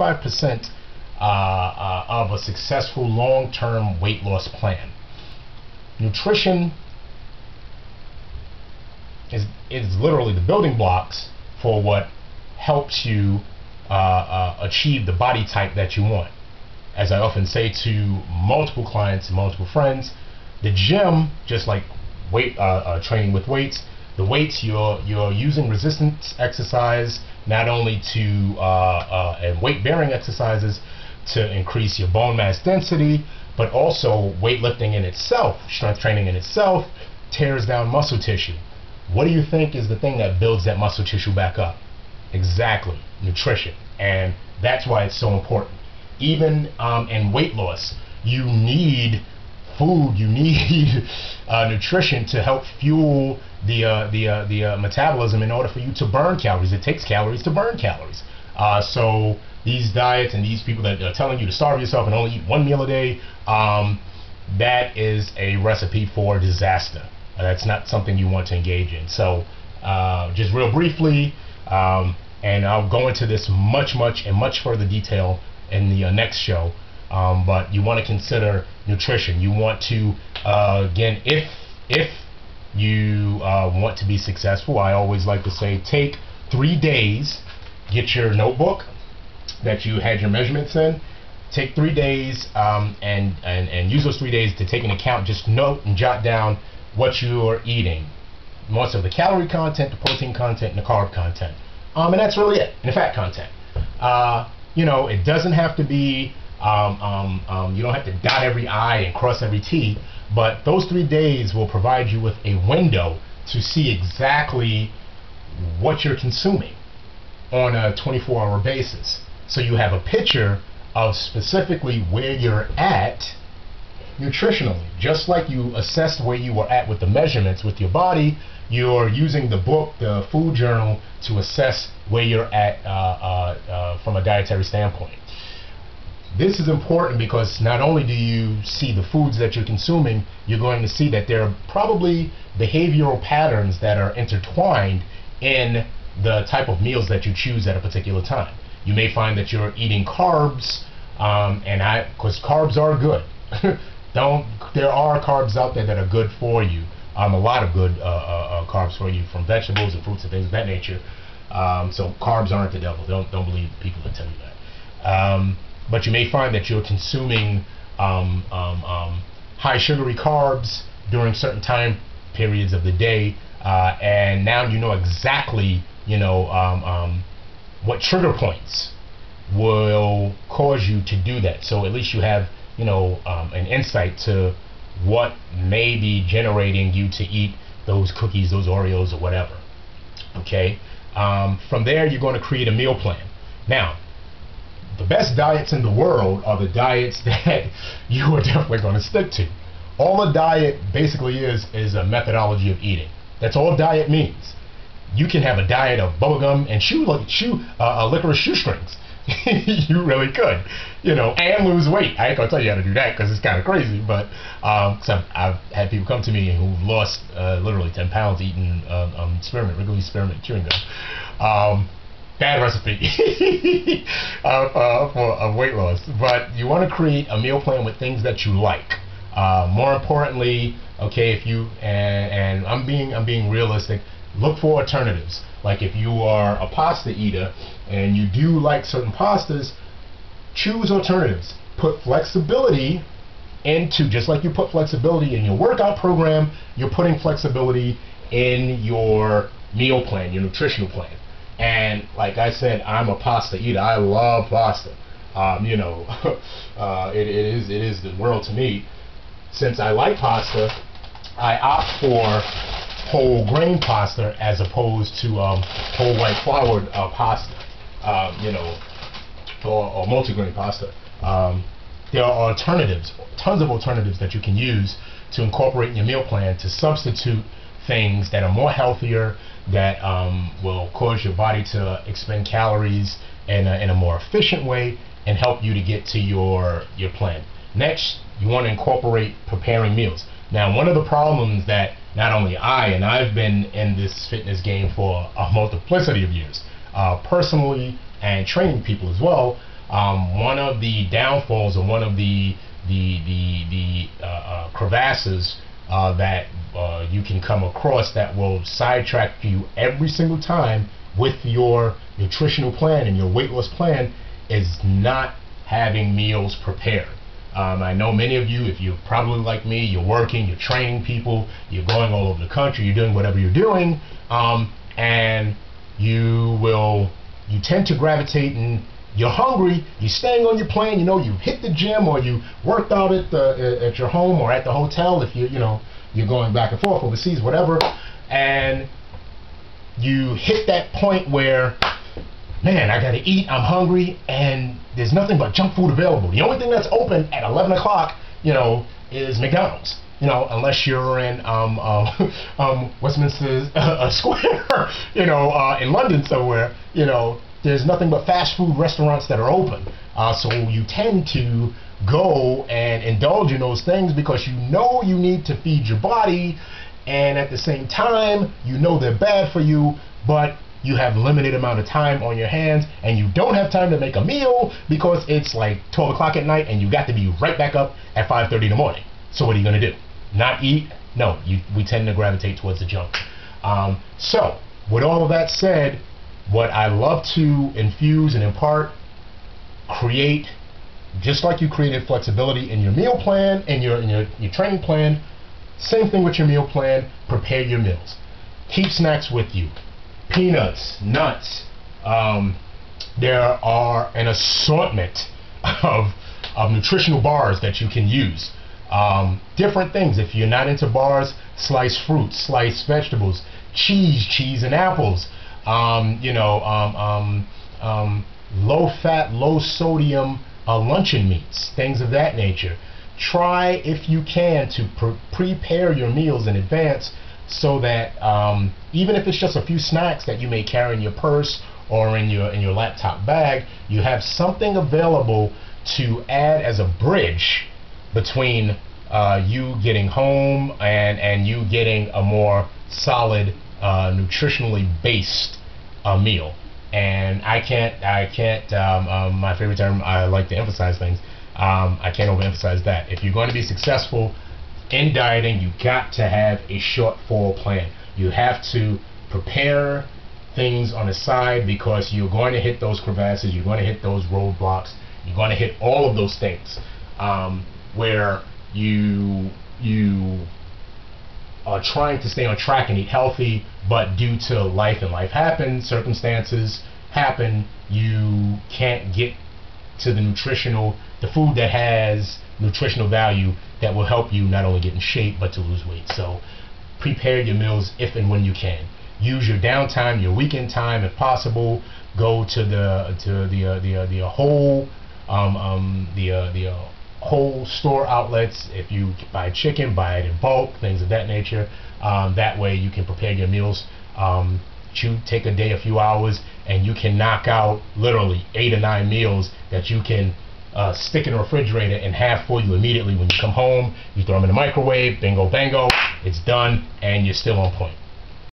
5% of a successful long-term weight loss plan. Nutrition is literally the building blocks for what helps you achieve the body type that you want. As I often say to multiple clients and multiple friends, the gym, just like training with weights, the weights you're using resistance exercise not only to and weight-bearing exercises to increase your bone mass density, but also weightlifting in itself, strength training in itself, tears down muscle tissue. What do you think is the thing that builds that muscle tissue back up? Exactly, nutrition. And that's why it's so important. Even in weight loss, you need food, you need nutrition to help fuel the metabolism in order for you to burn calories. It takes calories to burn calories. So these diets and these people that are telling you to starve yourself and only eat one meal a day, that is a recipe for disaster. That's not something you want to engage in. So just real briefly, and I'll go into this much further detail in the next show, but you want to consider nutrition. You want to, again, if you want to be successful, I always like to say take 3 days, get your notebook that you had your measurements in, take 3 days and use those 3 days to take into account, just note and jot down what you are eating, most of the calorie content, the protein content, and the carb content, and that's really it, and the fat content. You know, it doesn't have to be, you don't have to dot every I and cross every T, but those 3 days will provide you with a window to see exactly what you're consuming on a 24-hour basis. So you have a picture of specifically where you're at nutritionally. Just like you assessed where you were at with the measurements with your body, you're using the book, the food journal, to assess where you're at from a dietary standpoint. This is important because not only do you see the foods that you're consuming, you're going to see that there are probably behavioral patterns that are intertwined in the type of meals that you choose at a particular time. You may find that you're eating carbs, because carbs are good. There are carbs out there that are good for you. A lot of good carbs for you from vegetables and fruits and things of that nature. So carbs aren't the devil. Don't believe people that tell you that. But you may find that you're consuming high sugary carbs during certain time periods of the day, and now you know exactly, what trigger points will cause you to do that. So at least you have, an insight to what may be generating you to eat those cookies, those Oreos, or whatever. Okay. From there, you're going to create a meal plan. Now, the best diets in the world are the diets that you are definitely going to stick to. All a diet basically is a methodology of eating. That's all diet means. You can have a diet of bubblegum and licorice shoestrings. You really could, and lose weight. I ain't gonna tell you how to do that because it's kind of crazy, but I've had people come to me who've lost literally 10 pounds eating Wrigley spearmint chewing gum. Bad recipe for weight loss, but you want to create a meal plan with things that you like. More importantly, okay, if you and I'm being realistic, look for alternatives. Like if you are a pasta eater and you do like certain pastas, choose alternatives. Put flexibility into, just like you put flexibility in your workout program, you're putting flexibility in your meal plan, your nutritional plan. And like I said, I'm a pasta eater. I love pasta. It is the world to me. Since I like pasta, I opt for whole grain pasta as opposed to whole white floured pasta, or multigrain pasta. There are alternatives, tons of alternatives that you can use to incorporate in your meal plan to substitute things that are more healthier, that will cause your body to expend calories in a more efficient way and help you to get to your plan. Next, you want to incorporate preparing meals. Now, one of the problems that not only I've been in this fitness game for a multiplicity of years, personally and training people as well, One of the downfalls and one of the crevasses that you can come across that will sidetrack you every single time with your nutritional plan and your weight loss plan is not having meals prepared. I know many of you, if you're probably like me, you're working, you're training people, you're going all over the country, you're doing whatever you're doing, and you tend to gravitate, and you're hungry, you're staying on your plan, you know, you hit the gym or you worked out at your home or at the hotel if you're going back and forth overseas, whatever, and you hit that point where, man, I gotta eat, I'm hungry, and there's nothing but junk food available. The only thing that's open at 11 o'clock, is McDonald's. Unless you're in Westminster Square, in London somewhere, there's nothing but fast food restaurants that are open. So you tend to go and indulge in those things because you know you need to feed your body, and at the same time, you know they're bad for you, but you have limited amount of time on your hands, and you don't have time to make a meal because it's like 12 o'clock at night and you got to be right back up at 5:30 in the morning. So what are you going to do? Not eat? No, we tend to gravitate towards the junk. So with all of that said, what I love to infuse and impart, create, just like you created flexibility in your meal plan and your training plan, same thing with your meal plan. Prepare your meals. Keep snacks with you. Peanuts, nuts. There are an assortment of nutritional bars that you can use. Different things. If you're not into bars, sliced fruits, sliced vegetables, cheese and apples. Low fat, low sodium luncheon meats, things of that nature. Try, if you can, to prepare your meals in advance, so that even if it's just a few snacks that you may carry in your purse or in your laptop bag, you have something available to add as a bridge between you getting home and you getting a more solid, nutritionally based meal. And I can't my favorite term, I like to emphasize things, I can't overemphasize that. If you're going to be successful in dieting, you got to have a shortfall plan. You have to prepare things on the side, because you're going to hit those crevasses, you're going to hit those roadblocks, you're going to hit all of those things where you are trying to stay on track and eat healthy, but due to life, and life happens, circumstances happen, you can't get to the food that has nutritional value that will help you not only get in shape but to lose weight. So prepare your meals if and when you can. Use your downtime, your weekend time, if possible. Go to the whole store outlets. If you buy chicken, buy it in bulk, things of that nature. That way you can prepare your meals. Take a day, a few hours, and you can knock out literally 8 or 9 meals that you can stick in the refrigerator and have for you immediately when you come home. You throw them in the microwave, bingo bango, it's done, and you're still on point.